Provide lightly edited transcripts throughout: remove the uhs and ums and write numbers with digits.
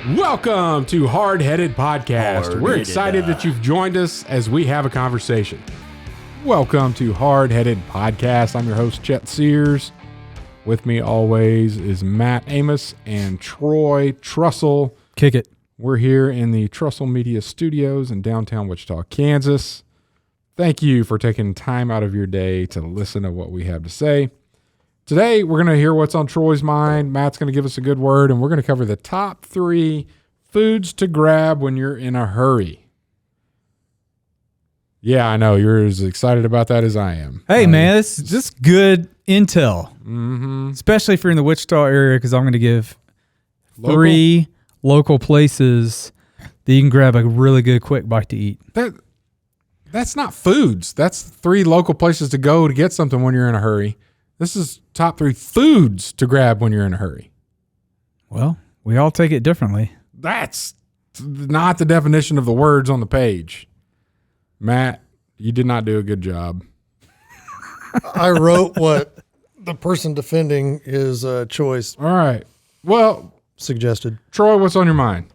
Welcome to Hardheaded Podcast. We're excited that you've joined us as we have a conversation. Welcome to Hardheaded Podcast. I'm your host, Chet Sears. With me always is Matt Amos and Troy Trussell. Kick it. We're here in the Trussell Media Studios in downtown Wichita, Kansas. Thank you for taking time out of your day to listen to what we have to say. Today, we're going to hear what's on Troy's mind. Matt's going to give us a good word, and we're going to cover the top 3 foods to grab when you're in a hurry. Yeah, I know. You're as excited about that as I am. Hey, man, this is good intel, Mm-hmm. especially if you're in the Wichita area, because I'm going to give 3 local places that you can grab a really good quick bite to eat. That's not foods. That's 3 local places to go to get something when you're in a hurry. This is top 3 foods to grab when you're in a hurry. Well, we all take it differently. That's not the definition of the words on the page. Matt, you did not do a good job. I wrote what the person defending his choice All right. Well, suggested. Troy, what's on your mind?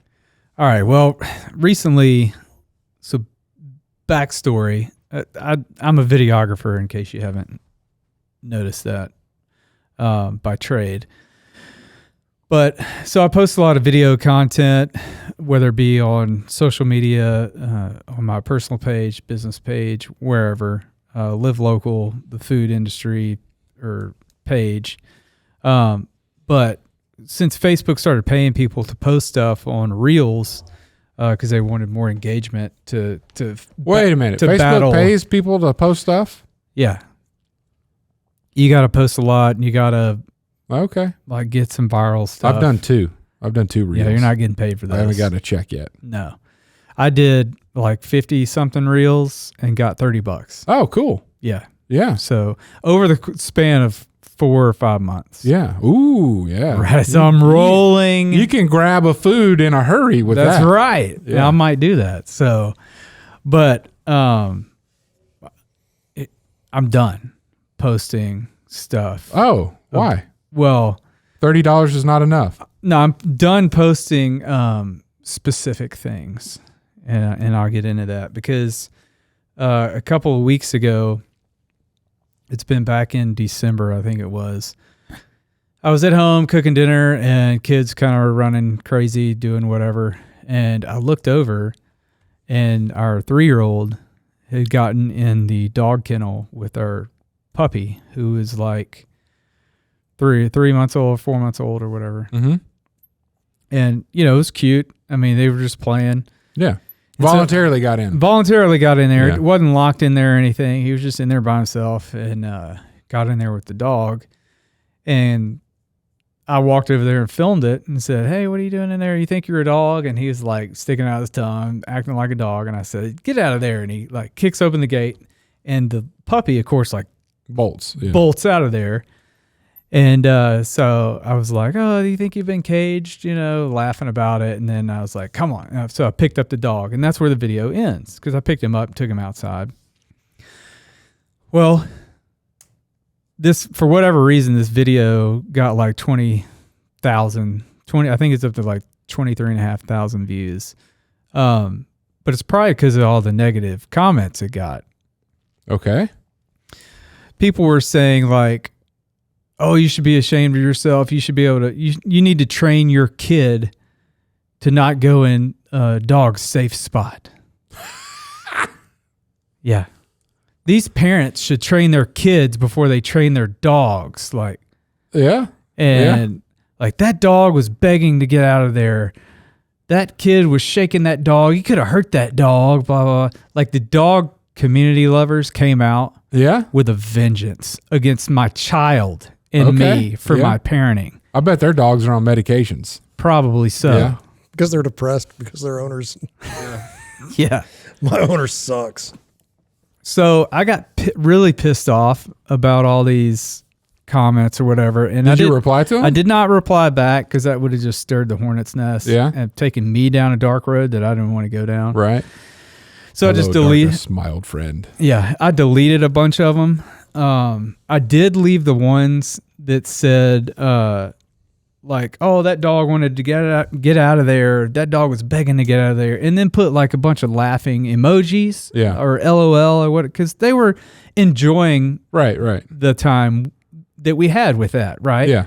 All right. Well, recently, so backstory, I'm a videographer, in case you haven't noticed that, by trade. But so I post a lot of video content, whether it be on social media, on my personal page, business page, wherever, Live Local, the food industry or page. But since Facebook started paying people to post stuff on Reels, because they wanted more engagement to Wait a minute. to Facebook battle. pays people to post stuff? Yeah. You got to post a lot, and you got to Okay. like get some viral stuff. I've done 2 Reels. Yeah, you're not getting paid for those. I haven't gotten a check yet. No. I did like 50 something reels and got $30. Oh, cool. Yeah. Yeah. So over the span of 4 or 5 months. Yeah. Ooh, yeah. Right. So I'm rolling. You can grab a food in a hurry with that. That's right. Yeah. Yeah, I might do that. So, but I'm done posting stuff. Oh, why? Well, $30 is not enough. no, I'm done posting specific things, and I'll get into that because a couple of weeks ago, it's been back in December, I think it was. I was at home cooking dinner, and kids kind of were running crazy, doing whatever, and I looked over, and our 3-year-old had gotten in the dog kennel with our puppy, who is like 3 months old, 4 months old, or whatever. Mm-hmm. And, it was cute. I mean, they were just playing. Yeah. Voluntarily got in. Voluntarily got in there. Yeah. It wasn't locked in there or anything. He was just in there by himself and got in there with the dog. And I walked over there and filmed it and said, "Hey, what are you doing in there? You think you're a dog?" And he was like sticking out his tongue, acting like a dog. And I said, "Get out of there." And he like kicks open the gate. And the puppy, of course, like Bolts. Yeah. bolts out of there. And so I was like, "Oh, do you think you've been caged?" Laughing about it. And then I was like, "Come on." So I picked up the dog, and that's where the video ends because I picked him up and took him outside. Well, for whatever reason, this video got like 20,000, I think it's up to like 23,500 views. But it's probably because of all the negative comments it got. Okay. People were saying like, "Oh, you should be ashamed of yourself. You should be able to, you need to train your kid to not go in a dog's safe spot." Yeah. These parents should train their kids before they train their dogs. Like, Yeah. and like that dog was begging to get out of there. That kid was shaking that dog. You could have hurt that dog, blah, blah, blah. Like the dog community lovers came out Yeah. with a vengeance against my child and me for my parenting. I bet their dogs are on medications. Probably so. Yeah. Because they're depressed because their owners. Yeah. My owner sucks. So I got really pissed off about all these comments or whatever. And Did you reply to them? I did not reply back because that would have just stirred the hornet's nest. Yeah. And taken me down a dark road that I didn't want to go down. Right. So I just deleted. Darkness, my old friend. Yeah, I deleted a bunch of them. I did leave the ones that said like, oh, that dog wanted to get out of there. That dog was begging to get out of there. And then put like a bunch of laughing emojis or LOL or what, because they were enjoying Right. the time that we had with that, right? Yeah.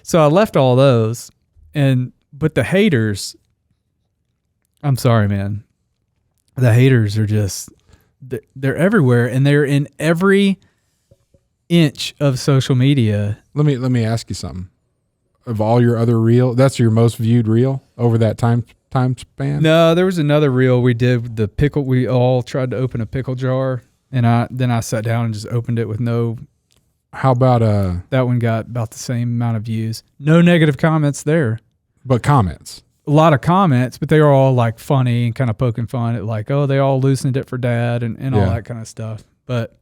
So I left all those, but the haters, I'm sorry, man. The haters are just, they're everywhere, and they're in every inch of social media. Let me ask you something. Of all your other reel, that's your most viewed reel over that time span? No, there was another reel we did, the pickle. We all tried to open a pickle jar, and I sat down and just opened it with no. How about that one got about the same amount of views. No negative comments there. But comments. A lot of comments, but they were all like funny and kind of poking fun at like, oh, they all loosened it for dad and all that kind of stuff. But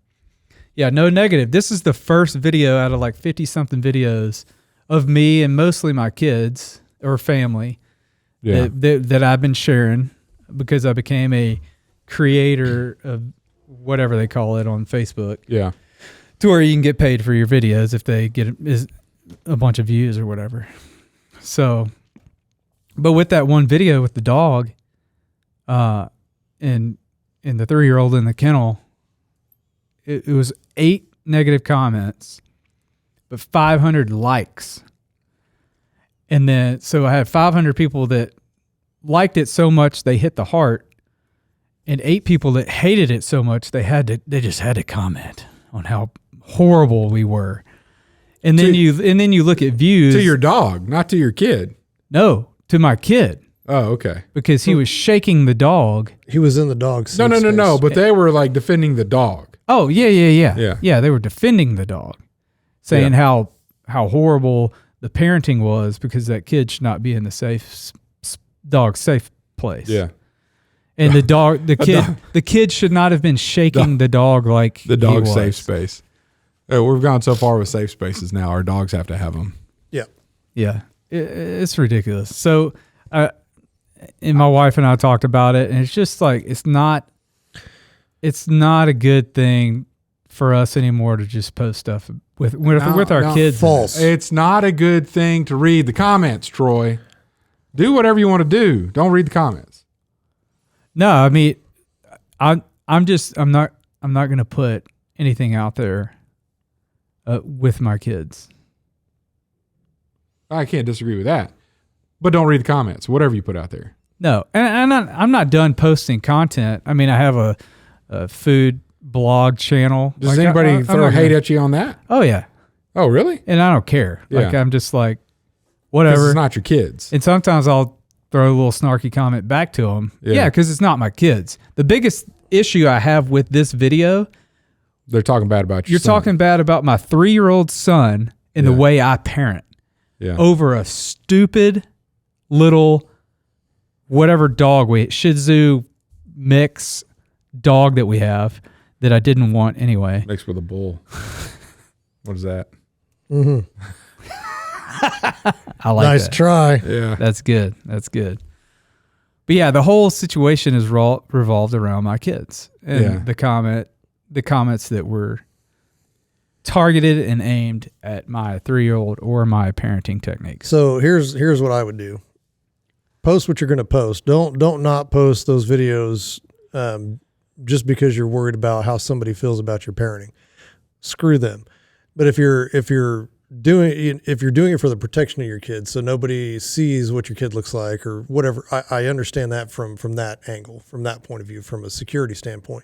yeah, no negative. This is the first video out of like 50 something videos of me and mostly my kids or family that I've been sharing because I became a creator of whatever they call it on Facebook. Yeah. To where you can get paid for your videos if they get a bunch of views or whatever. So, but with that one video with the dog, and the 3-year-old in the kennel, it was 8 negative comments, but 500 likes. And then, so I had 500 people that liked it so much they hit the heart, and 8 people that hated it so much they just had to comment on how horrible we were. And then you look at views to your dog, not to your kid. No, to my kid. Oh, okay. Because he was shaking the dog. He was in the dog's No. But they were like defending the dog. Oh, yeah. Yeah, they were defending the dog, saying how horrible the parenting was because that kid should not be in the dog's safe place. Yeah. And the kid should not have been shaking the dog like the dog's safe space. Oh, we've gone so far with safe spaces now. Our dogs have to have them. Yeah. Yeah. It's ridiculous. So, and my wife and I talked about it, and it's just like, it's not a good thing for us anymore to just post stuff with our kids. False. It's not a good thing to read the comments, Troy. Do whatever you want to do. Don't read the comments. No, I mean, I'm not going to put anything out there with my kids. I can't disagree with that, but don't read the comments. Whatever you put out there. No, and I'm not done posting content. I mean, I have a food blog channel. Does anybody throw hate at you on that? Oh yeah. Oh really? And I don't care. Yeah. Like I'm just like, whatever. It's not your kids. And sometimes I'll throw a little snarky comment back to them. Yeah, because it's not my kids. The biggest issue I have with this video, they're talking bad about you're talking bad about my 3-year-old son and the way I parent. Yeah. Over a stupid little whatever dog Shih Tzu mix dog that we have that I didn't want anyway. Mixed with a bull. What is that? Mm-hmm. I like nice that. try. Yeah. That's good. But yeah, the whole situation is revolved around my kids and the comments that were targeted and aimed at my 3-year-old or my parenting techniques. So here's what I would do. Post what you're going to post. Don't not post those videos just because you're worried about how somebody feels about your parenting. Screw them. But if you're doing it for the protection of your kids, so nobody sees what your kid looks like or whatever, I understand that from that angle, from that point of view, from a security standpoint.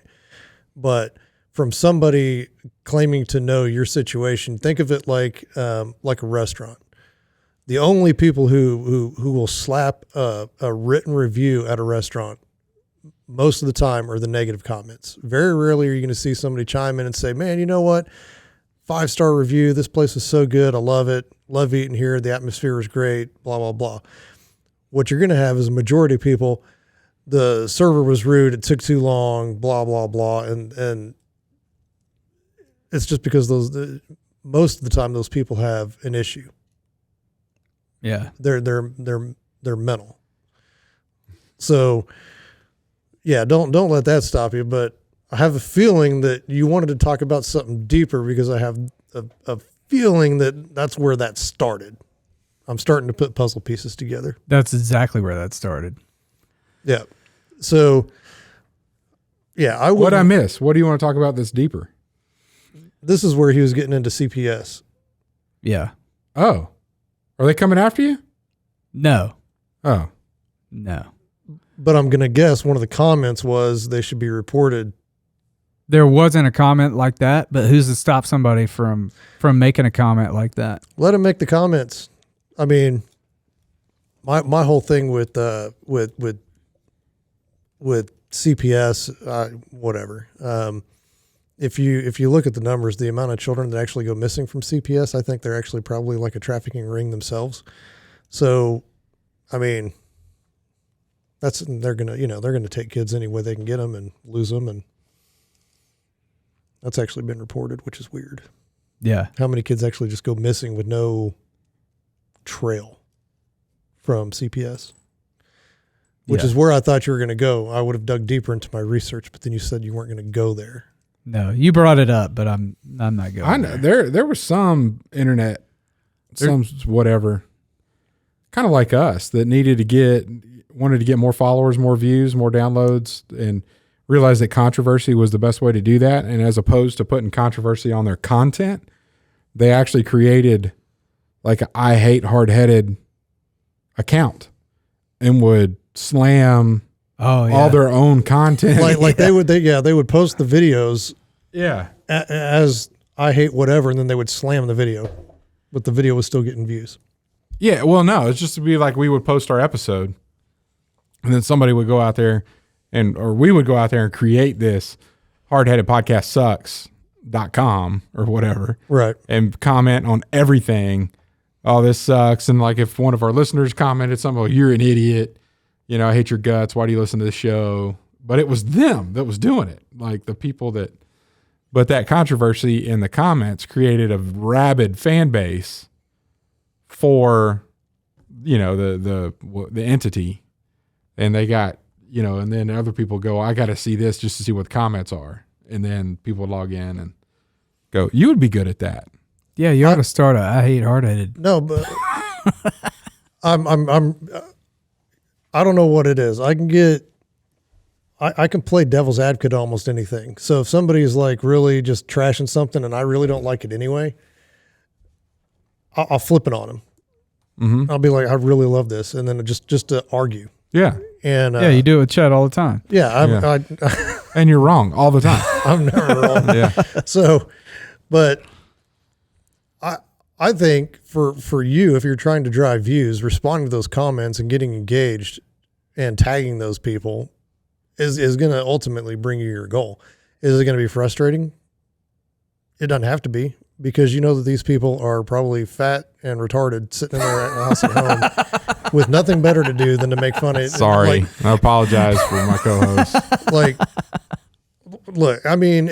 But from somebody claiming to know your situation, think of it like a restaurant. The only people who will slap a written review at a restaurant most of the time are the negative comments. Very rarely are you going to see somebody chime in and say, man, you know what? 5-star review. This place is so good. I love it. Love eating here. The atmosphere is great. Blah, blah, blah. What you're going to have is a majority of people, the server was rude. It took too long, blah, blah, blah. And it's just because most of the time those people have an issue. Yeah. They're mental. So yeah, don't let that stop you. But I have a feeling that you wanted to talk about something deeper because I have a feeling that that's where that started. I'm starting to put puzzle pieces together. That's exactly where that started. Yeah. So, yeah, What I miss? What do you want to talk about that's deeper? This is where he was getting into CPS. Yeah. Oh, are they coming after you? No. Oh, No. But I'm going to guess one of the comments was they should be reported. There wasn't a comment like that, but who's to stop somebody from making a comment like that? Let him make the comments. I mean, my whole thing with CPS, whatever. If you look at the numbers, the amount of children that actually go missing from CPS, I think they're actually probably like a trafficking ring themselves. So, I mean, they're gonna take kids any way they can get them and lose them, and that's actually been reported, which is weird. Yeah. How many kids actually just go missing with no trail from CPS? Which is where I thought you were going to go. I would have dug deeper into my research, but then you said you weren't going to go there. No, you brought it up, but I'm not going. I know there was some internet, some whatever, kind of like us that wanted to get more followers, more views, more downloads, and realized that controversy was the best way to do that. And as opposed to putting controversy on their content, they actually created like a I Hate Hardheaded account and would slam all their own content. They would post the videos as I hate whatever, and then they would slam the video, but the video was still getting views. Yeah, well, no, it's just to be like we would post our episode, and then somebody would go out there or we would go out there and create this Hardheaded Podcast Sucks.com or whatever. Right. And comment on everything. Oh, this sucks. And like if one of our listeners commented something, oh, you're an idiot. You know, I hate your guts. Why do you listen to this show? But it was them that was doing it. Like the people but that controversy in the comments created a rabid fan base for, you know, the entity. And they got, you know, and then other people go, I got to see this just to see what the comments are. And then people log in and go, you would be good at that. Yeah, you ought to start I Hate Hardheaded. No, but I don't know what it is. I can play devil's advocate to almost anything. So if somebody's like really just trashing something and I really don't like it anyway, I'll flip it on them. Mm-hmm. I'll be like, I really love this. And then just to argue. Yeah. And you do it with Chet all the time. Yeah. And you're wrong all the time. I'm never wrong. Yeah. So, but I think for you, if you're trying to drive views, responding to those comments and getting engaged and tagging those people is going to ultimately bring you your goal. Is it going to be frustrating? It doesn't have to be, because you know that these people are probably fat and retarded sitting in their house at home with nothing better to do than to make fun of. Sorry. I apologize for my co-host. Like, look, I mean,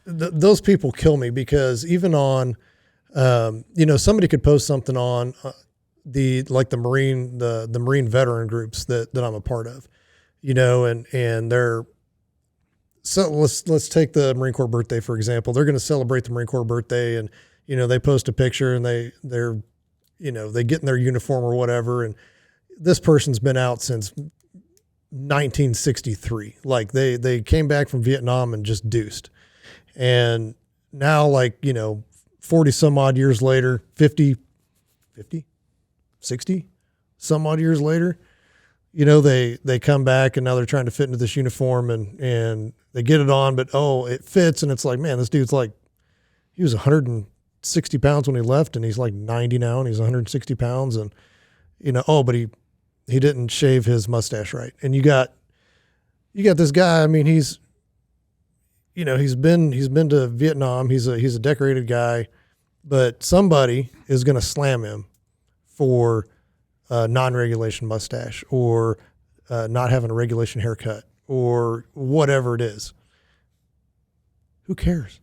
those people kill me, because even on, somebody could post something on the Marine veteran groups that I'm a part of, and they're, so let's take the Marine Corps birthday, for example. They're going to celebrate the Marine Corps birthday, and, they post a picture and they get in their uniform or whatever. And this person's been out since 1963. Like they came back from Vietnam and just deuced. And now, 40 some odd years later, 50, 60 some odd years later, they come back and now they're trying to fit into this uniform and they get it on, but it fits. And it's like, man, this dude's like, he was 160 pounds when he left, and he's like 90 now, and he's 160 pounds. And, but he didn't shave his mustache right. And you got this guy. I mean, he's been to Vietnam. He's a decorated guy, but somebody is going to slam him for non-regulation mustache, or not having a regulation haircut, or whatever it is. Who cares?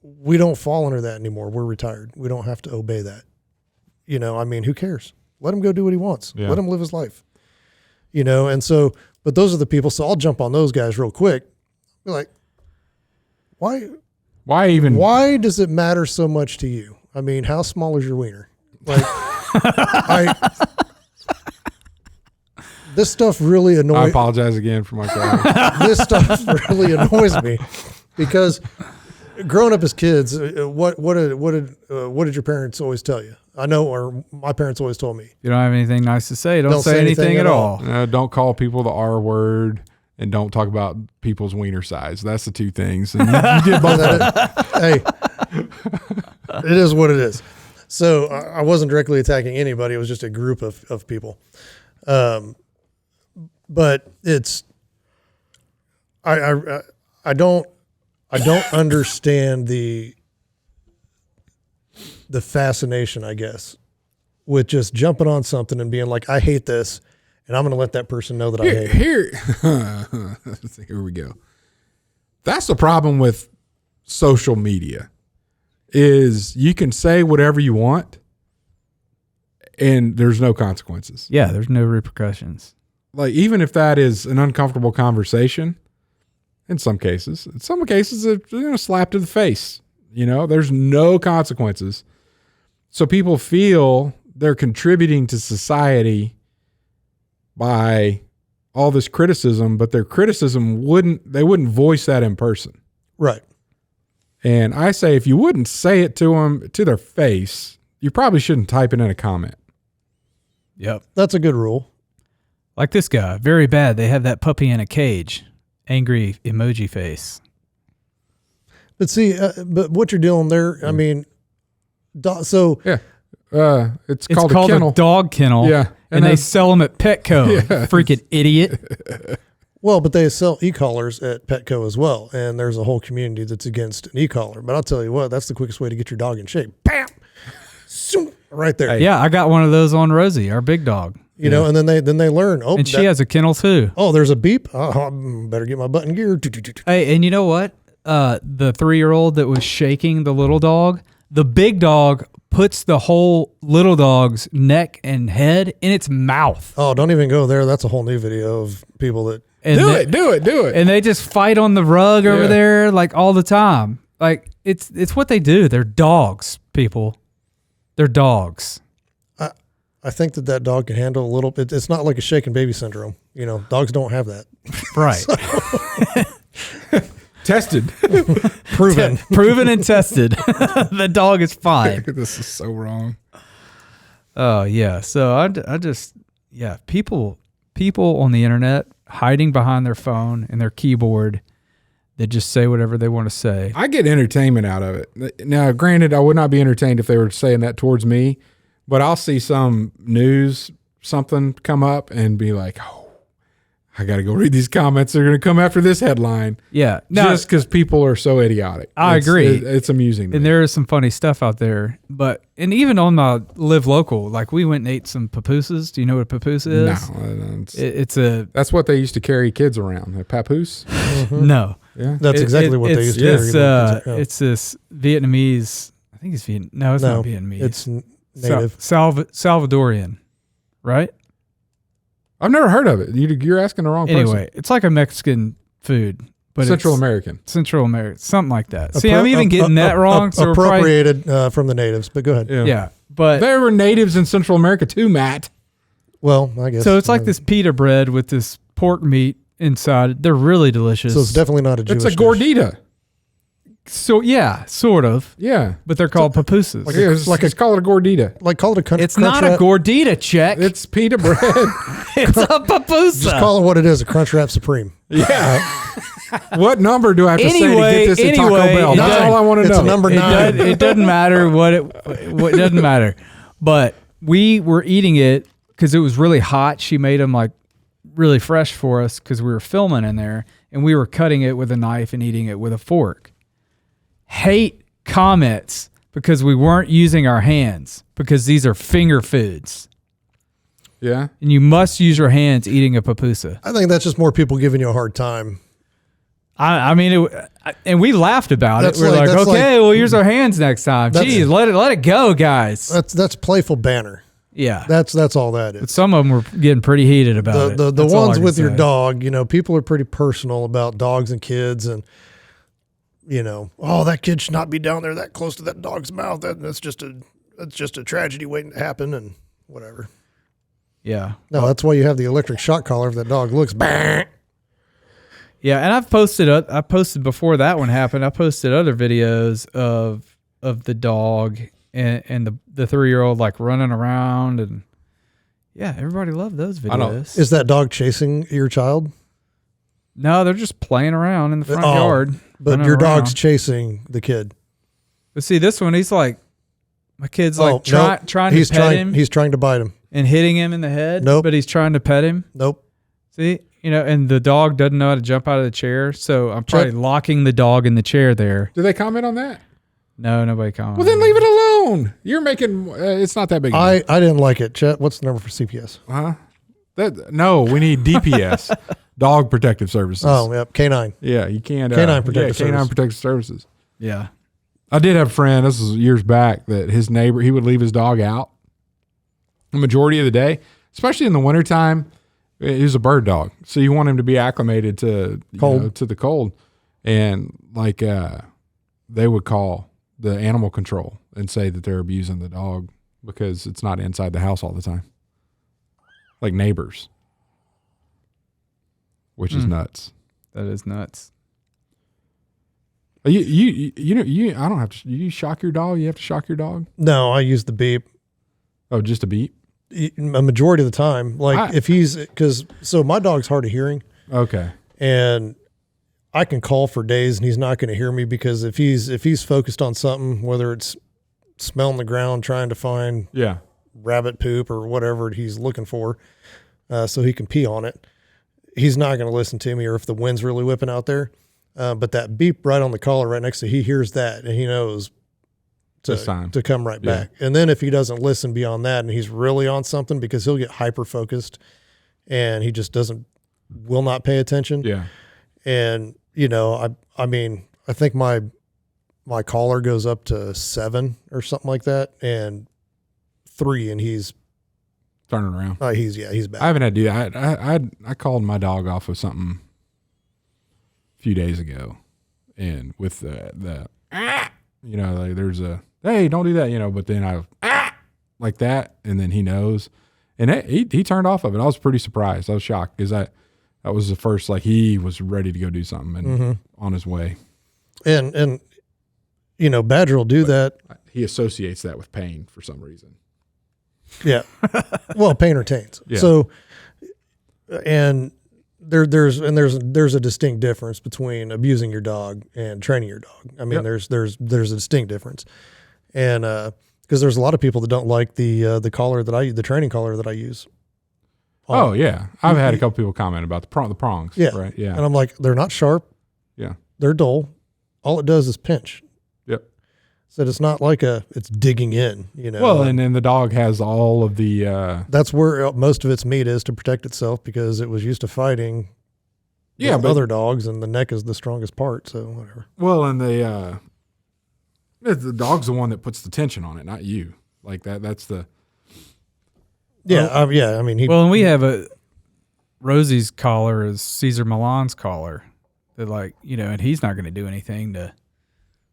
We don't fall under that anymore. We're retired. We don't have to obey that. Who cares? Let him go do what he wants. Yeah. Let him live his life. And so, but those are the people. So I'll jump on those guys real quick. Be like, why Why does it matter so much to you? I mean, how small is your wiener? Like, this stuff really annoys. I apologize again for my comment. This stuff really annoys me because growing up as kids, what did your parents always tell you? I know, or my parents always told me. You don't have anything nice to say. Don't say anything at all. Don't call people the R word, and don't talk about people's wiener size. That's the two things. And you did both of them. Hey, it is what it is. So I wasn't directly attacking anybody. It was just a group of people. But it's I don't understand the fascination, I guess, with just jumping on something and being like, I hate this, and I'm going to let that person know that I hate it. Here we go. That's the problem with social media, is you can say whatever you want and there's no consequences. Yeah, there's no repercussions. Like, even if that is an uncomfortable conversation, in some cases, it's a slap to the face. There's no consequences. So people feel they're contributing to society by all this criticism, but their criticism they wouldn't voice that in person. Right. And I say, if you wouldn't say it to them, to their face, you probably shouldn't type it in a comment. Yep. That's a good rule. Like this guy, very bad. They have that puppy in a cage. Angry emoji face. But see, but what you're doing there, I mean, so yeah, it's called a kennel. A dog kennel. Yeah, and they sell them at Petco. Yeah. Freaking idiot. Well, but they sell e-collars at Petco as well, and there's a whole community that's against an e-collar. But I'll tell you what, that's the quickest way to get your dog in shape. Bam, right there. Yeah, I got one of those on Rosie, our big dog. You know, and then they learn. Oh, and she has a kennel too. Oh, there's a beep. Oh, better get my butt in gear. Hey, and you know what? The 3-year-old that was shaking the little dog, the big dog puts the whole little dog's neck and head in its mouth. Oh, don't even go there. That's a whole new video of people that do it. And they just fight on the rug over there like all the time. Like it's what they do. They're dogs, people. They're dogs. I think that dog can handle a little bit. It's not like a shaken baby syndrome. Dogs don't have that. Right. Tested. Proven. Proven and tested. The dog is fine. This is so wrong. Oh, yeah. So I just, people on the internet hiding behind their phone and their keyboard that just say whatever they want to say. I get entertainment out of it. Now, granted, I would not be entertained if they were saying that towards me, but I'll see some news, something come up and be like, oh, I got to go read these comments. They're going to come after this headline. Yeah. Just because people are so idiotic. I agree. It's amusing. And there is some funny stuff out there. And even on my Live Local, like we went and ate some pupusas. Do you know what a pupusa is? No. That's what they used to carry kids around. A papoose? Mm-hmm. No. Yeah. That's exactly what they used to carry. It's this Vietnamese. I think it's Vietnamese. No, it's not Vietnamese. It's native. Salvadorian, right? I've never heard of it. You're asking the wrong person. Anyway, it's like a Mexican food, but Central American, something like that. See, I'm even getting that wrong. So appropriated from the natives, but go ahead. Yeah, but there were natives in Central America too, Matt. Well, I guess so. It's like this pita bread with this pork meat inside. They're really delicious. So it's definitely not a Jewish It's a gordita. So yeah, sort of. Yeah, but they're called pupusas. Let's call it a gordita. Like call it a country. It's not a gordita, check. It's pita bread. It's a pupusa. Just call it what it is, a Crunchwrap Supreme. Yeah. What number do I have to say to get this at Taco Bell? That's all I want to know. It's a number 9. It doesn't matter what doesn't matter. But we were eating it because it was really hot. She made them like really fresh for us because we were filming in there, and we were cutting it with a knife and eating it with a fork. Hate comments because we weren't using our hands because these are finger foods. Yeah. And you must use your hands eating a pupusa. I think that's just more people giving you a hard time. I mean, and we laughed about it. We're like, okay, we'll use our hands next time. Jeez, let it go, guys. That's playful banter. Yeah. That's all that is. But some of them were getting pretty heated about it. The ones with your dog, people are pretty personal about dogs and kids, and oh, that kid should not be down there that close to that dog's mouth. That's just a tragedy waiting to happen and whatever. Yeah. No, that's why you have the electric shock collar if that dog looks bang. Yeah, and I posted before that one happened. I posted other videos of the dog and the 3-year-old like running around, and yeah, everybody loved those videos. Is that dog chasing your child? No, they're just playing around in the front yard. But your dog's chasing the kid. But see, this one, he's like, my kid's like trying to pet him. He's trying to bite him and hitting him in the head. Nope. But he's trying to pet him. Nope. See, and the dog doesn't know how to jump out of the chair, so I'm probably locking the dog in the chair there. Do they comment on that? No, nobody commented. Well, then leave it alone. You're making it's not that big. I didn't like it. Chet, what's the number for CPS? No, we need DPS, Dog Protective Services. Oh, yep, K9. Yeah, you can't. Canine Protective Services. Canine Protective Services. Yeah. I did have a friend, this was years back, that his neighbor, he would leave his dog out the majority of the day, especially in the wintertime. He was a bird dog, so you want him to be acclimated to to the cold. And like they would call the animal control and say that they're abusing the dog because it's not inside the house all the time. Like neighbors, which is nuts. That is nuts. You I don't have to. You shock your dog. You have to shock your dog. No, I use the beep. Oh, just a beep. A majority of the time, if he's so my dog's hard of hearing. Okay. And I can call for days and he's not going to hear me because if he's focused on something, whether it's smelling the ground, trying to find rabbit poop or whatever he's looking for, so he can pee on it, he's not going to listen to me. Or if the wind's really whipping out there, but that beep right on the collar right next to, he hears that and he knows to come right back. And then if he doesn't listen beyond that and he's really on something, because he'll get hyper focused and he just will not pay attention. Yeah. And I mean, I think my collar goes up to 7 or something like that, and 3, and he's turning around. He's back. I haven't had to do that. I called my dog off with something a few days ago, and with the like there's a, hey, don't do that, but then I like that, and then he knows, and he turned off of it. I was pretty surprised. I was shocked because that was the first, like, he was ready to go do something and on his way. And Badger will do that. He associates that with pain for some reason. Yeah. Well, pain retains. Yeah. So, and there's a distinct difference between abusing your dog and training your dog. I mean, there's a distinct difference. And, because there's a lot of people that don't like the collar the training collar that I use. Oh yeah. I've had a couple people comment about the prongs. Yeah. Right. Yeah. And I'm like, they're not sharp. Yeah. They're dull. All it does is pinch. Yep. So it's not like it's digging in, Well, and then the dog has all of the, that's where most of its meat is to protect itself, because it was used to fighting other dogs, and the neck is the strongest part. So whatever. Well, and the dog's the one that puts the tension on it, not you. Like that's the. Yeah. I mean, and we have Rosie's collar is Cesar Millan's collar. That and he's not going to do anything to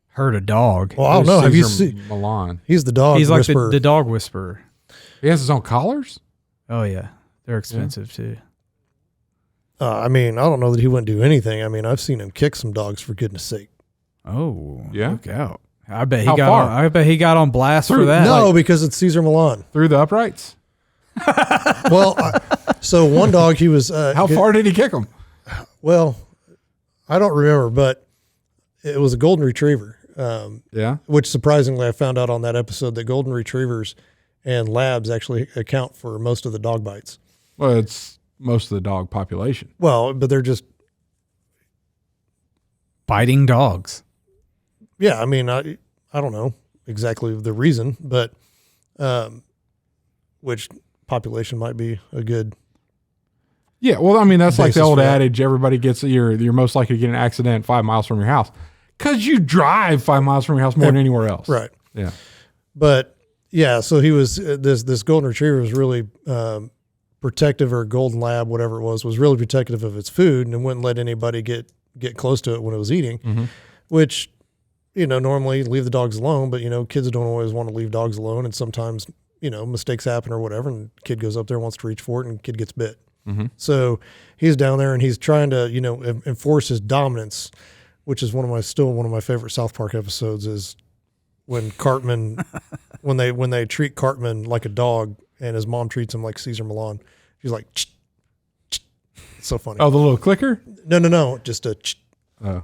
hurt a dog. Well, I don't know. Have you seen Milan? He's the dog. He's whisperer. like the dog whisperer. He has his own collars? Oh yeah. They're expensive too. I mean, I don't know that he wouldn't do anything. I mean, I've seen him kick some dogs, for goodness sake. Oh, yeah. Look out. I bet How he got on blast for that. No, because it's Cesar Millan. Through the uprights? Well, so one dog, he was. How far did he kick him? Well, I don't remember, but it was a golden retriever. Which surprisingly, I found out on that episode that golden retrievers and labs actually account for most of the dog bites. Well, it's most of the dog population. Well, but they're just biting dogs. Yeah, I mean, I don't know exactly the reason, but which population might be a good. Yeah, well, I mean, that's like the old basis for that. adage: everybody gets you're most likely to get in an accident 5 miles from your house, because you drive 5 miles from your house more than anywhere else. Right. Yeah. But yeah, so he was this golden retriever was really protective, or golden lab, whatever it was really protective of its food, and wouldn't let anybody get close to it when it was eating. Mm-hmm. which, normally leave the dogs alone, but, kids don't always want to leave dogs alone. And sometimes, mistakes happen or whatever. And kid goes up there, wants to reach for it, and kid gets bit. Mm-hmm. So he's down there and he's trying to, enforce his dominance, which is one of my favorite South Park episodes is when Cartman, when they treat Cartman like a dog and his mom treats him like Caesar Milan. She's like, ch, ch. It's so funny. Oh, the little clicker? No. Just a ch. Oh.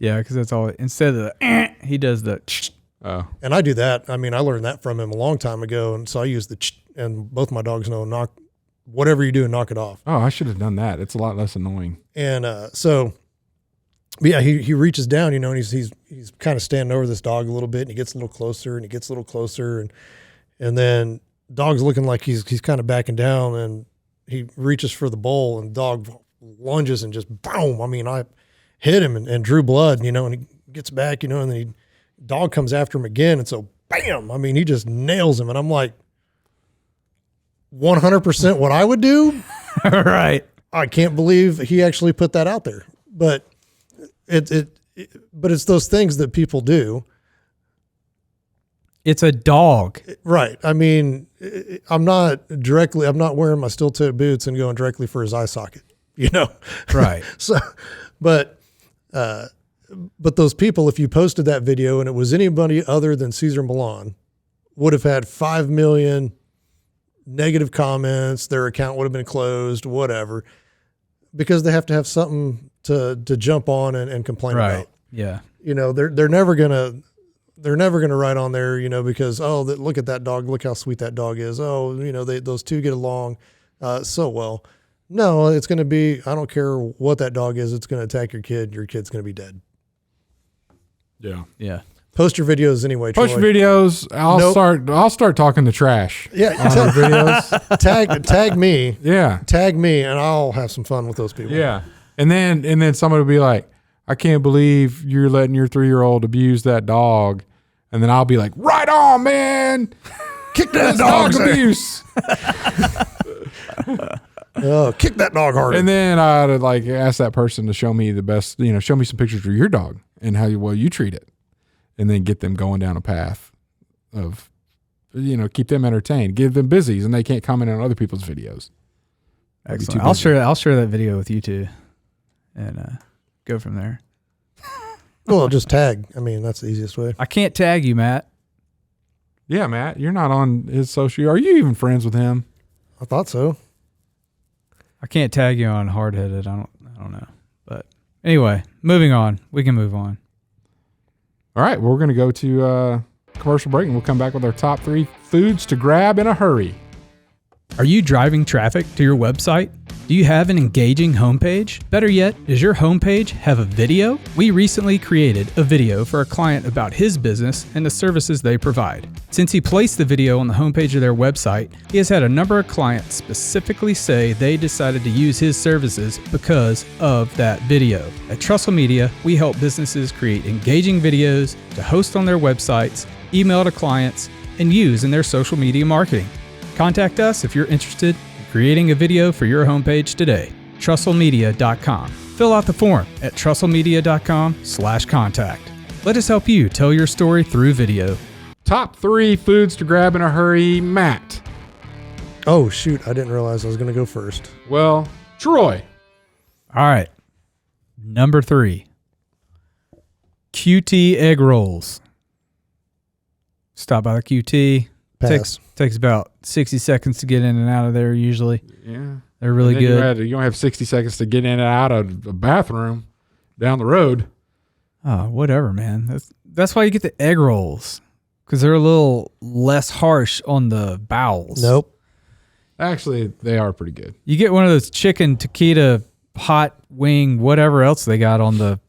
Yeah, because that's all. Instead of the, he does the ch. Oh. And I do that. I mean, I learned that from him a long time ago. And so I use the ch, and both my dogs know, knock, whatever you do, knock it off. Oh, I should have done that. It's a lot less annoying. And but yeah, he reaches down, and he's kind of standing over this dog a little bit, and he gets a little closer, and then dog's looking like he's kind of backing down, and he reaches for the bowl, and dog lunges and just boom. I mean, I hit him and drew blood, and he gets back, and then dog comes after him again, and so bam. I mean, he just nails him, and I'm like, 100% what I would do. Right. I can't believe he actually put that out there, but but it's those things that people do. It's a dog. Right. I mean, I'm not wearing my steel-toed boots and going directly for his eye socket, Right. So, but those people, if you posted that video and it was anybody other than Caesar Milan, would have had 5 million negative comments. Their account would have been closed, whatever, because they have to have something to jump on and complain about. Yeah. They're never gonna write on there, because, look at that dog. Look how sweet that dog is. Oh, those two get along so well. No, it's going to be, I don't care what that dog is. It's going to attack your kid. Your kid's going to be dead. Yeah. Yeah. Post your videos anyway. Post Troy. your videos. I'll start talking to trash. Yeah. On our videos. Tag me. Yeah. Tag me, and I'll have some fun with those people. Yeah. And then someone will be like, I can't believe you're letting your 3-year-old abuse that dog. And then I'll be like, right on, man. Kick that Dog dog abuse. Kick that dog hard. And then I'd like ask that person to show me the best, show me some pictures of your dog and how well you treat it. And then get them going down a path of, keep them entertained, give them busies, and they can't comment on other people's videos. Excellent. I'll share that video with you too, and go from there. Well, just tag. I mean, that's the easiest way. I can't tag you, Matt. Yeah, Matt, you're not on his social. Are you even friends with him? I thought so. I can't tag you on Hardheaded. I don't know. But anyway, moving on. We can move on. All right, well, we're going to go to commercial break, and we'll come back with our top 3 foods to grab in a hurry. Are you driving traffic to your website? Do you have an engaging homepage? Better yet, does your homepage have a video? We recently created a video for a client about his business and the services they provide. Since he placed the video on the homepage of their website, he has had a number of clients specifically say they decided to use his services because of that video. At Trussell Media, we help businesses create engaging videos to host on their websites, email to clients, and use in their social media marketing. Contact us if you're interested in creating a video for your homepage today. TrussellMedia.com. Fill out the form at TrussellMedia.com/contact. Let us help you tell your story through video. Top 3 foods to grab in a hurry, Matt. Oh, shoot. I didn't realize I was going to go first. Well, Troy. All right. Number 3. QT egg rolls. Stop by the QT. Pass. Takes about 60 seconds to get in and out of there usually. Yeah. They're really good. You don't have 60 seconds to get in and out of the bathroom down the road. Oh, whatever, man. That's why you get the egg rolls, because they're a little less harsh on the bowels. Nope. Actually, they are pretty good. You get one of those chicken taquita hot wing, whatever else they got on the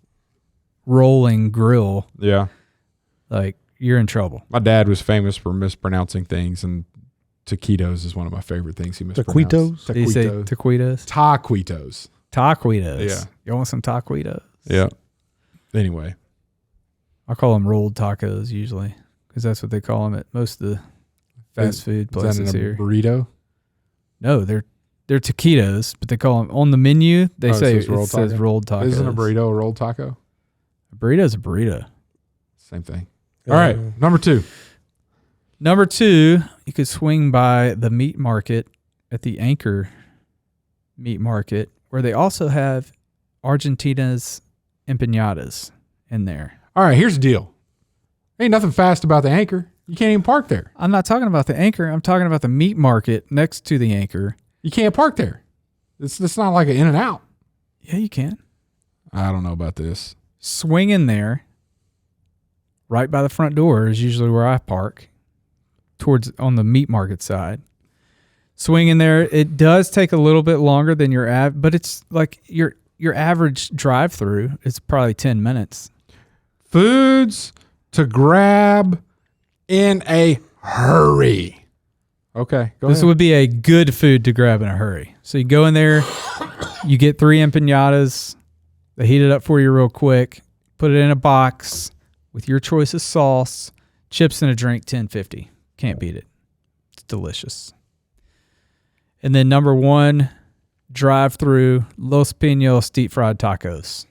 rolling grill. Yeah. Like, you're in trouble. My dad was famous for mispronouncing things, and taquitos is one of my favorite things he mispronounced. Taquitos? Did you say taquitos? Taquitos. Taquitos. Yeah. You want some taquitos? Yeah. Anyway. I call them rolled tacos usually, because that's what they call them at most of the fast food places is that in a here. burrito? No, they're taquitos, but they call them on the menu. They say it says rolled tacos. Isn't a burrito a rolled taco? A burrito's a burrito. Same thing. All right, number 2. Number 2, you could swing by the meat market at the Anchor Meat Market, where they also have Argentina's empanadas in there. All right, here's the deal. Ain't nothing fast about the Anchor. You can't even park there. I'm not talking about the Anchor. I'm talking about the meat market next to the Anchor. You can't park there. It's not like an in and out. Yeah, you can. I don't know about this. Swing in there. Right by the front door is usually where I park. On the meat market side. Swing in there. It does take a little bit longer than but it's like your average drive-through is probably 10 minutes. Foods to grab in a hurry. Okay, go This ahead. would be a good food to grab in a hurry. So you go in there, you get 3 empanadas. They heat it up for you real quick. Put it in a box with your choice of sauce, chips, and a drink. $10.50. Can't beat it. It's delicious. And then number 1, drive-through Los Pinos deep fried tacos.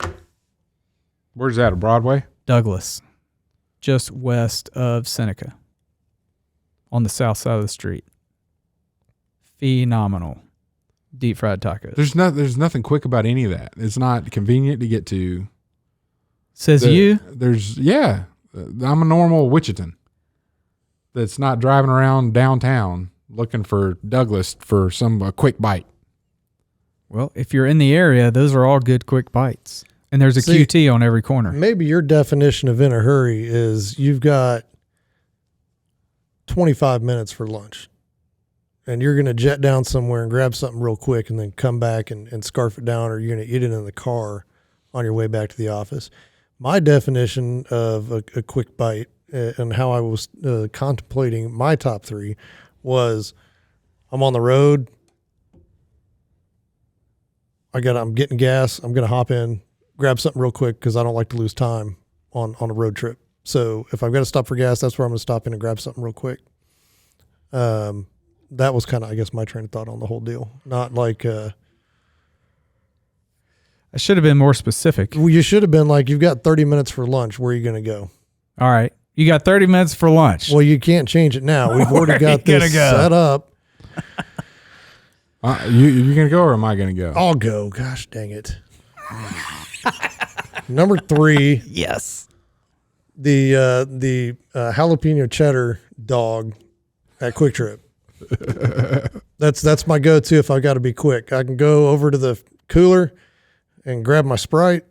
Where's that? Broadway? Douglas, just west of Seneca, on the south side of the street. Phenomenal deep fried tacos. There's nothing quick about any of that. It's not convenient to get to. Says you? I'm a normal Wichitan that's not driving around downtown looking for Douglas for a quick bite. Well, if you're in the area, those are all good quick bites. And there's a QT on every corner. Maybe your definition of in a hurry is you've got 25 minutes for lunch and you're going to jet down somewhere and grab something real quick and then come back and scarf it down, or you're going to eat it in the car on your way back to the office. My definition of a quick bite and how I was contemplating my top 3 was I'm on the road. I'm getting gas. I'm going to hop in, grab something real quick because I don't like to lose time on a road trip. So if I've got to stop for gas, that's where I'm going to stop in and grab something real quick. That was kind of, I guess, my train of thought on the whole deal. Not like I should have been more specific. well, you should have been like, you've got 30 minutes for lunch. Where are you going to go? All right. You got 30 minutes for lunch. Well, you can't change it now. We've already got this set up. You going to go or am I going to go? I'll go. Gosh dang it. Number 3. Yes. The jalapeno cheddar dog at Quick Trip. That's my go-to if I got to be quick. I can go over to the cooler and grab my Sprite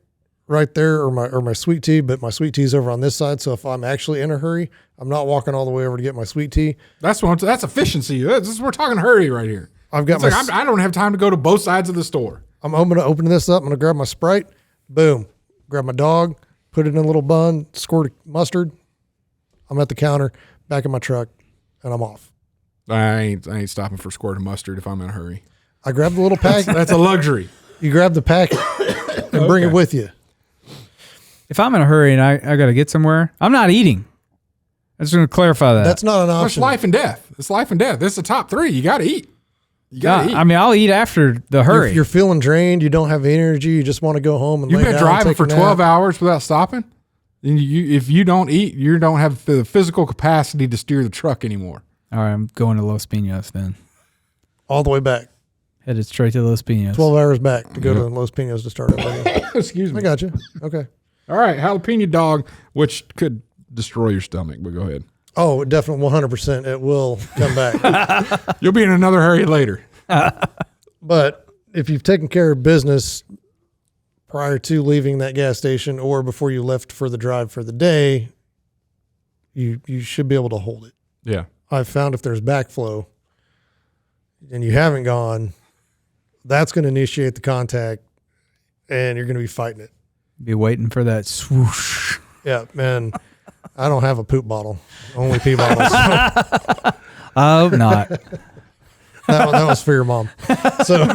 right there, or my sweet tea, but my sweet tea's over on this side. So if I'm actually in a hurry, I'm not walking all the way over to get my sweet tea. That's efficiency. We're talking hurry right here. I've got I don't have time to go to both sides of the store. I'm going to open this up. I'm going to grab my Sprite. Boom. Grab my dog. Put it in a little bun. Squirt mustard. I'm at the counter, back in my truck, and I'm off. I ain't stopping for squirt of mustard if I'm in a hurry. I grab the little packet. That's a luxury. You grab the packet and bring it with you. If I'm in a hurry and I got to get somewhere, I'm not eating. I just want to clarify that. That's not an It's option. life and death. It's life and death. This is the top 3. You got to eat. You got to eat. I mean, I'll eat after the hurry. You're feeling drained. You don't have energy. You just want to go home and You've lay been down driving and take for a nap. 12 hours without stopping. And if you don't eat, you don't have the physical capacity to steer the truck anymore. All right, I'm going to Los Pinos then. All the way back. Headed straight to Los Pinos. 12 hours back to go to Los Pinos to start over. Excuse me. I got you. Okay. All right, jalapeno dog, which could destroy your stomach, but go ahead. Oh, definitely 100%. It will come back. You'll be in another hurry later. But if you've taken care of business prior to leaving that gas station or before you left for the drive for the day, you should be able to hold it. Yeah. I've found if there's backflow and you haven't gone, that's going to initiate the contact and you're going to be fighting it. Be waiting for that swoosh. Yeah, man. I don't have a poop bottle, only pee bottles. I hope not. That was for your mom. So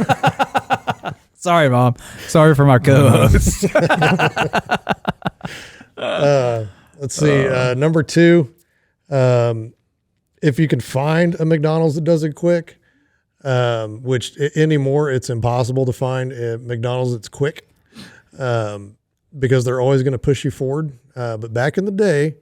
Sorry, Mom. Sorry for my co-host. let's see. Number 2, if you can find a McDonald's that does it quick, which anymore it's impossible to find a McDonald's that's quick. because they're always going to push you forward. But back in the day,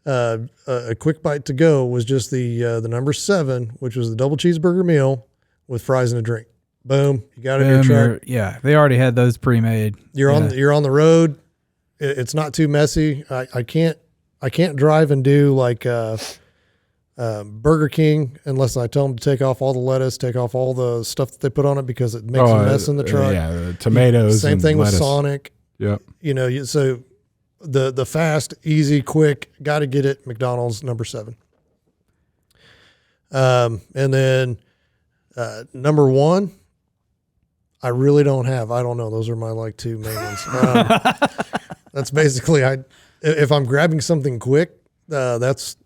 a quick bite to go was just the number 7, which was the double cheeseburger meal with fries and a drink. Boom, you got it in your truck. Yeah, they already had those pre-made. You're on the road. It's not too messy. I can't drive and do like Burger King unless I tell them to take off all the lettuce, take off all the stuff that they put on it because it makes a mess in the truck. The tomatoes. Same thing lettuce. with Sonic. Yep. So the fast, easy, quick, got to get it. McDonald's number 7. And then number 1, I really don't have. I don't know. Those are my like 2 main ones. That's basically if I'm grabbing something quick, that's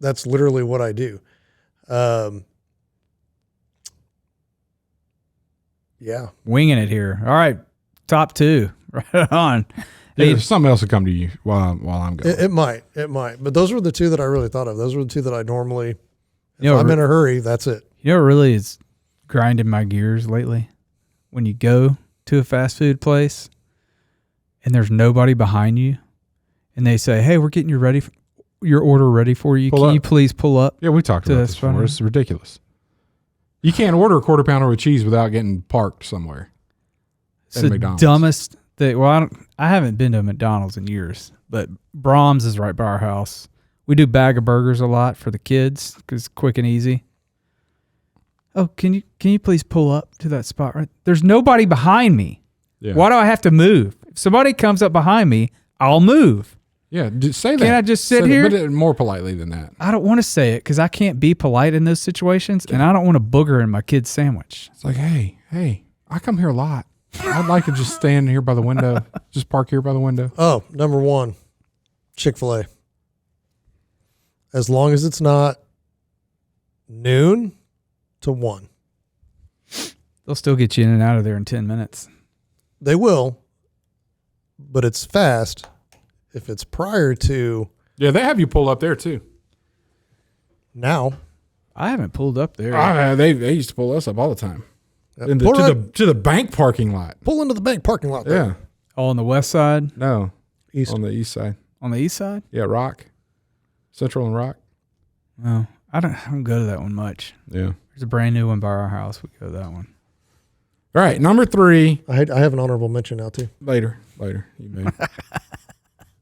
literally what I do. Yeah. Winging it here. All right. Top 2. Right on. There's something else to come to you while I'm going. It might. But those were the 2 that I really thought of. Those were the 2 that I normally, if I'm in a hurry, that's it. You know what really is grinding my gears lately? When you go to a fast food place and there's nobody behind you and they say, hey, we're getting your order ready for you. Can you please pull up? Yeah, we talked about this before. It's ridiculous. You can't order a quarter pounder with cheese without getting parked somewhere. It's the dumbest thing. Well, I haven't been to a McDonald's in years, but Brahms is right by our house. We do bag of burgers a lot for the kids because it's quick and easy. Oh, can you please pull up to that spot right? There's nobody behind me. Yeah. Why do I have to move? If somebody comes up behind me, I'll move. Yeah, say that. Can't I just sit here? But more politely than that. I don't want to say it because I can't be polite in those situations, and I don't want to booger in my kid's sandwich. It's like, hey, I come here a lot. I'd like to just stand here by the window. Just park here by the window. Oh, number 1, Chick-fil-A. As long as it's not noon to 1. They'll still get you in and out of there in 10 minutes. They will, but it's fast. If it's prior to Yeah, they have you pull up there too. now, I haven't pulled up there. They used to pull us up all the time. pull To the bank parking lot. pull into the bank parking lot. There. Yeah. Oh, on the west side? No. East. On the east side. On the east side? Yeah, Rock. Central and Rock. No, I don't go to that one much. Yeah. There's a brand new one by our house. We go to that one. All right, number 3. I have an honorable mention now too. Later. You may.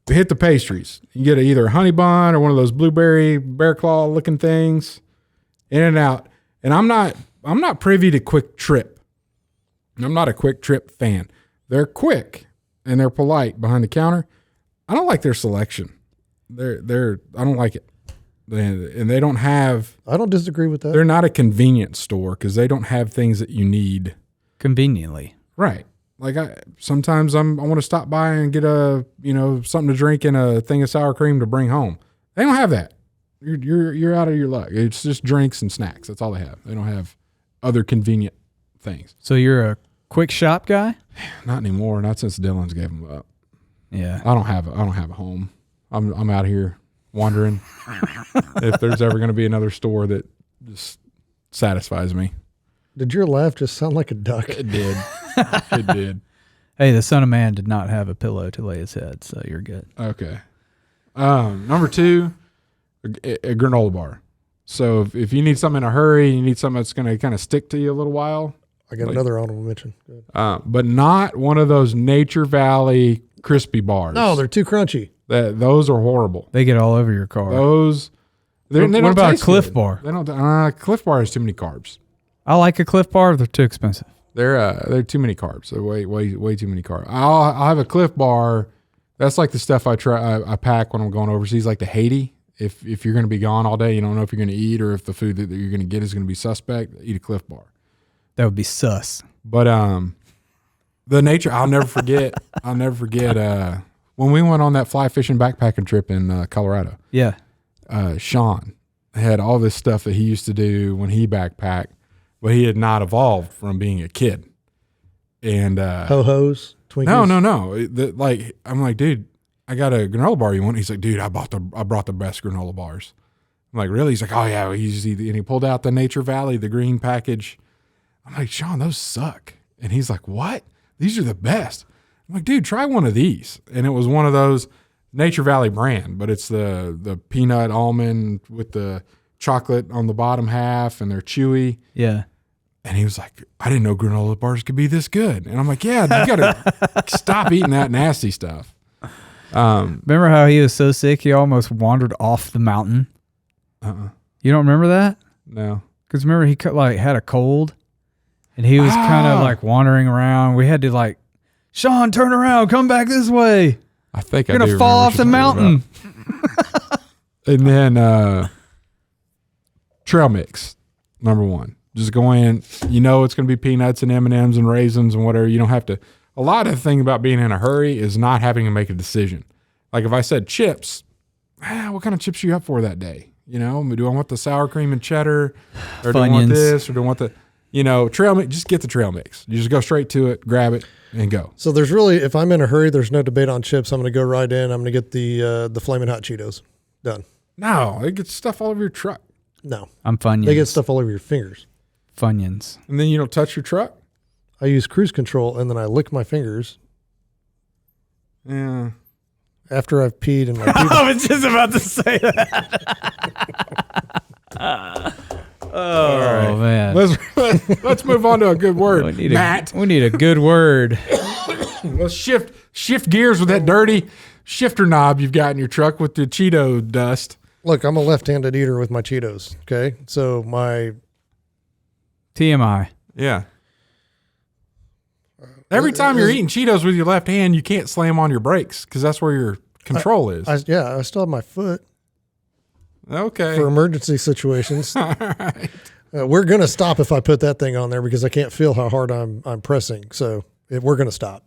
We hit the pastries. You get either a honey bun or one of those blueberry bear claw looking things. In and out. And I'm not privy to Quick Trip. I'm not a Quick Trip fan. They're quick and they're polite behind the counter. I don't like their selection. I don't like it. And they don't have. I don't disagree with that. They're not a convenience store because they don't have things that you need conveniently. Right. Like sometimes I want to stop by and get something to drink and a thing of sour cream to bring home. They don't have that. You're out of your luck. It's just drinks and snacks. That's all they have. They don't have other convenient things. So you're a quick shop guy? Not anymore. Not since Dylan's gave them up. Yeah. I don't have a home. I'm out here wondering if there's ever going to be another store that just satisfies me. Did your laugh just sound like a duck? It did. It did. Hey, the Son of Man did not have a pillow to lay his head, so you're good. Okay. Number 2, a granola bar. So if you need something in a hurry, you need something that's going to kind of stick to you a little while. I got another honorable mention. But not one of those Nature Valley crispy bars. No, they're too crunchy. Those are horrible. They get all over your car. Those. What about a Cliff Bar? They don't. Cliff Bar has too many carbs. I like a Cliff Bar. They're too expensive. They're too many carbs. They're way too many carbs. I'll have a Cliff Bar. That's like the stuff I pack when I'm going overseas, like the Haiti. If you're going to be gone all day, you don't know if you're going to eat or if the food that you're going to get is going to be suspect. Eat a Cliff Bar. That would be sus. But the nature, I'll never forget. When we went on that fly fishing backpacking trip in Colorado. Yeah. Sean had all this stuff that he used to do when he backpacked, but he had not evolved from being a kid. And Ho-hos, Twinkies. No. I'm like, dude, I got a granola bar you want? He's like, dude, I brought the best granola bars. I'm like, really? He's like, oh yeah. And he pulled out the Nature Valley, the green package. I'm like, Sean, those suck. And he's like, what? These are the best. I'm like, dude, try one of these. And it was one of those Nature Valley brand, but it's the peanut almond with the chocolate on the bottom half, and they're chewy. Yeah. And he was like, I didn't know granola bars could be this good. And I'm like, yeah, you got to stop eating that nasty stuff. Remember how he was so sick he almost wandered off the mountain? You don't remember that? No. Because remember he had a cold, and he was kind of like wandering around. We had to like, Sean, turn around, come back this way. I think You're gonna fall off the mountain. And then trail mix, number one. Just go in. You know it's going to be peanuts and M&Ms and raisins and whatever. You don't have to. A lot of the thing about being in a hurry is not having to make a decision. Like if I said chips, what kind of chips are you up for that day? You know, do I want the sour cream and cheddar, or do I want this, or do I want the, trail mix? Just get the trail mix. You just go straight to it, grab it, and go. So there's really, if I'm in a hurry, there's no debate on chips. I'm going to go right in. I'm going to get the Flamin' Hot Cheetos. Done. No, it gets stuff all over your truck. No. I'm Funyuns. They get stuff all over your fingers. Funyuns. And then you don't touch your truck? I use cruise control, and then I lick my fingers. Yeah. After I've peed and my I was just about to say that. Oh, man. Let's move on to a good word. Matt. We need a good word. Let's shift gears with that dirty shifter knob you've got in your truck with the Cheeto dust. Look, I'm a left-handed eater with my Cheetos, okay? So my... TMI. Yeah. Every time you're eating Cheetos with your left hand, you can't slam on your brakes because that's where your control is. I still have my foot. Okay. For emergency situations. All right. We're going to stop if I put that thing on there because I can't feel how hard I'm pressing. So we're going to stop.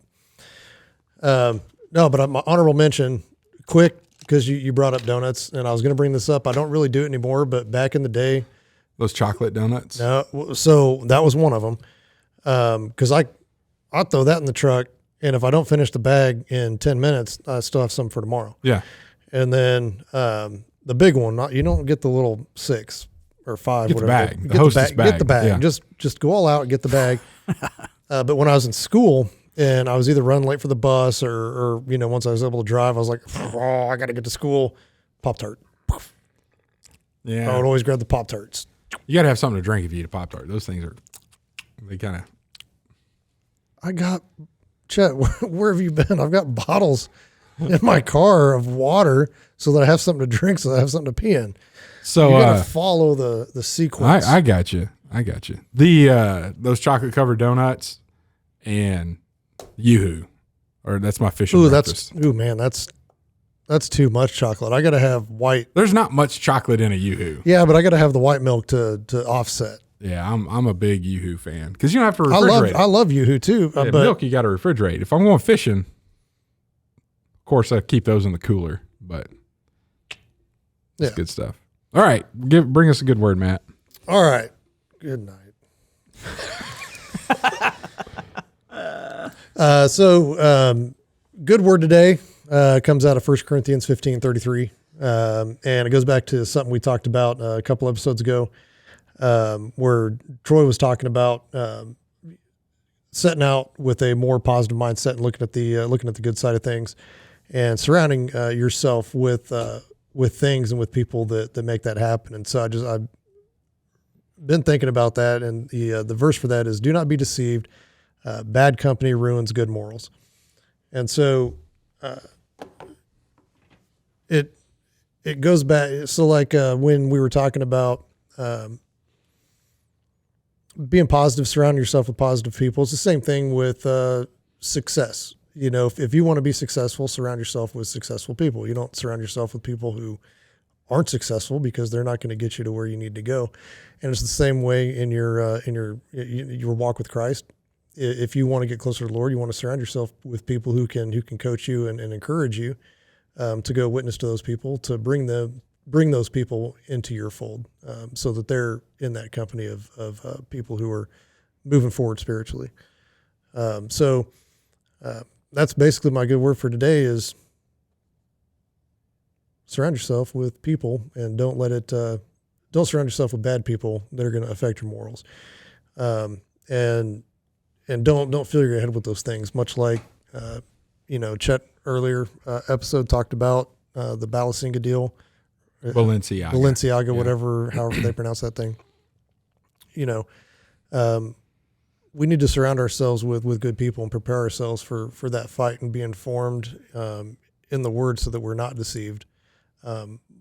No, but my honorable mention, quick, because you brought up donuts, and I was going to bring this up. I don't really do it anymore, but back in the day. Those chocolate donuts? No, so that was one of them. Because I'll throw that in the truck, and if I don't finish the bag in 10 minutes, I still have some for tomorrow. Yeah. And then the big one, you don't get the little 6 or 5. Get whatever. the bag. The hostess bag. Get the bag. Yeah. Just go all out and get the bag. But when I was in school and I was either running late for the bus or once I was able to drive, I was like, oh, I got to get to school. Pop-Tart. Yeah. I would always grab the Pop-Tarts. You got to have something to drink if you eat a Pop-Tart. Those things they kind of. I got, Chet, where have you been? I've got bottles in my car of water so that I have something to drink, so that I have something to pee in. So you got to follow the sequence. I got you. The those chocolate covered donuts and Yoo-hoo, or that's my fish and breakfast. Man, that's too much chocolate. I got to have white. There's not much chocolate in a Yoo-hoo. Yeah, but I got to have the white milk to offset. Yeah, I'm a big Yoo-hoo fan because you don't have to refrigerate. I love Yoo-hoo too. Yeah, but milk you got to refrigerate. If I'm going fishing, of course I keep those in the cooler. But it's good stuff. All right, bring us a good word, Matt. All right, good night. Good word today comes out of 1 Corinthians 15:33, and it goes back to something we talked about a couple episodes ago. Where Troy was talking about setting out with a more positive mindset and looking at the good side of things, and surrounding yourself with things and with people that make that happen. And so I've been thinking about that, and the verse for that is, "Do not be deceived. Bad company ruins good morals." And so it goes back. So like when we were talking about being positive, surround yourself with positive people. It's the same thing with success. If you want to be successful, surround yourself with successful people. You don't surround yourself with people who aren't successful because they're not going to get you to where you need to go. And it's the same way in your walk with Christ. If you want to get closer to the Lord, you want to surround yourself with people who can coach you and encourage you to go witness to those people, to bring those people into your fold, so that they're in that company of people who are moving forward spiritually. So that's basically my good word for today is surround yourself with people, and don't surround yourself with bad people that are going to affect your morals. And don't fill your head with those things, much like Chet earlier episode talked about the Balenciaga deal. Balenciaga. However they pronounce that thing. We need to surround ourselves with good people and prepare ourselves for that fight and be informed in the word so that we're not deceived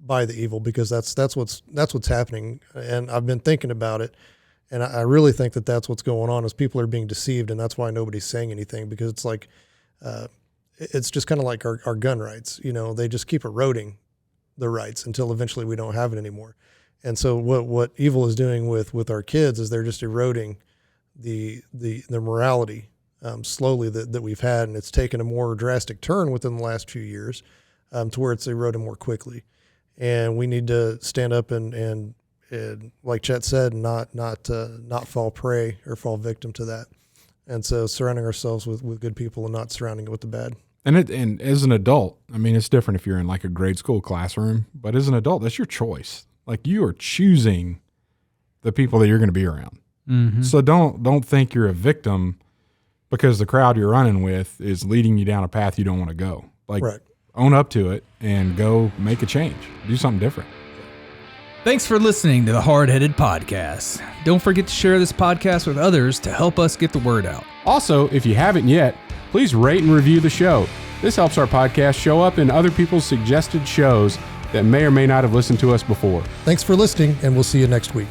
by the evil, because that's what's happening. And I've been thinking about it, and I really think that that's what's going on, is people are being deceived, and that's why nobody's saying anything, because it's like it's just kind of like our gun rights. They just keep eroding the rights until eventually we don't have it anymore. And so what evil is doing with our kids is they're just eroding the morality slowly that we've had, and it's taken a more drastic turn within the last few years to where it's eroding more quickly. And we need to stand up and like Chet said, not fall prey or fall victim to that. And so surrounding ourselves with good people and not surrounding it with the bad. And as an adult, I mean, it's different if you're in like a grade school classroom, but as an adult, that's your choice. Like, you are choosing the people that you're going to be around. Mm-hmm. So don't think you're a victim because the crowd you're running with is leading you down a path you don't want to go. Like, right. Own up to it and go make a change. Do something different. Thanks for listening to the Hardheaded Podcast. Don't forget to share this podcast with others to help us get the word out. Also, if you haven't yet, please rate and review the show. This helps our podcast show up in other people's suggested shows that may or may not have listened to us before. Thanks for listening, and we'll see you next week.